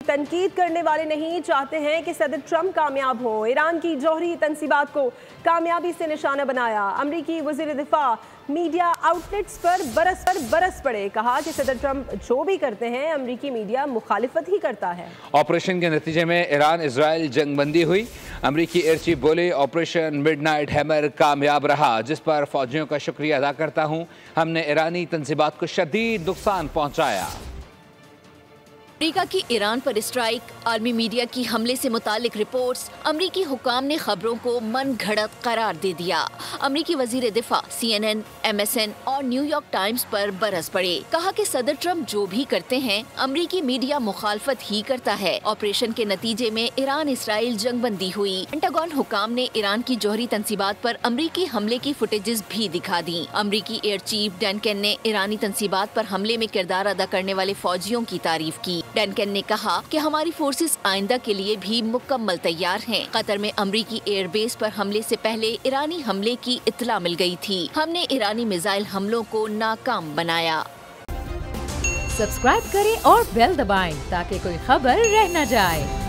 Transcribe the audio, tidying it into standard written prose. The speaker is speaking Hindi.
तनकीद करने वाले नहीं चाहते हैं कि सदर ट्रंप कामयाब हो। ईरान की जौहरी तंसीबात को कामयाबी से निशाना बनाया। अमरीकी वज़ीर दिफा मीडिया आउटलेट्स पर बरस पड़े। कहा कि सदर ट्रंप जो भी करते हैं अमरीकी मीडिया मुखालिफत ही करता है। ऑपरेशन के नतीजे में ईरान इजराइल जंगबंदी हुई। अमरीकी एयर चीफ बोले ऑपरेशन मिडनाइट हैमर कामयाब रहा, जिस पर फौजियों का शुक्रिया अदा करता हूँ। हमने ईरानी तंसीबात को शदीद नुकसान पहुँचाया। अमेरिका की ईरान पर स्ट्राइक, आर्मी मीडिया की हमले से मुतालिक रिपोर्ट्स, अमरीकी हुकाम ने खबरों को मन घड़त करार दे दिया। अमरीकी वजीर दिफा CNN, MSN और न्यूयॉर्क टाइम्स पर बरस पड़े। कहा कि सदर ट्रंप जो भी करते हैं अमरीकी मीडिया मुखालफत ही करता है। ऑपरेशन के नतीजे में ईरान इसराइल जंगबंदी हुई। पेंटागन हुकाम ने ईरान की जौहरी तंसीबात पर अमरीकी हमले की फुटेजेस भी दिखा दी। अमरीकी एयर चीफ डैनकेन ने ईरानी तंसीबात पर हमले में किरदार अदा करने वाले फौजियों की तारीफ की। डैनकेन ने कहा कि हमारी फोर्सेस आइंदा के लिए भी मुकम्मल तैयार हैं। कतर में अमरीकी एयरबेस पर हमले से पहले ईरानी हमले की इत्तला मिल गई थी। हमने ईरानी मिसाइल हमलों को नाकाम बनाया। सब्सक्राइब करें और बेल दबाएं ताकि कोई खबर रह न जाए।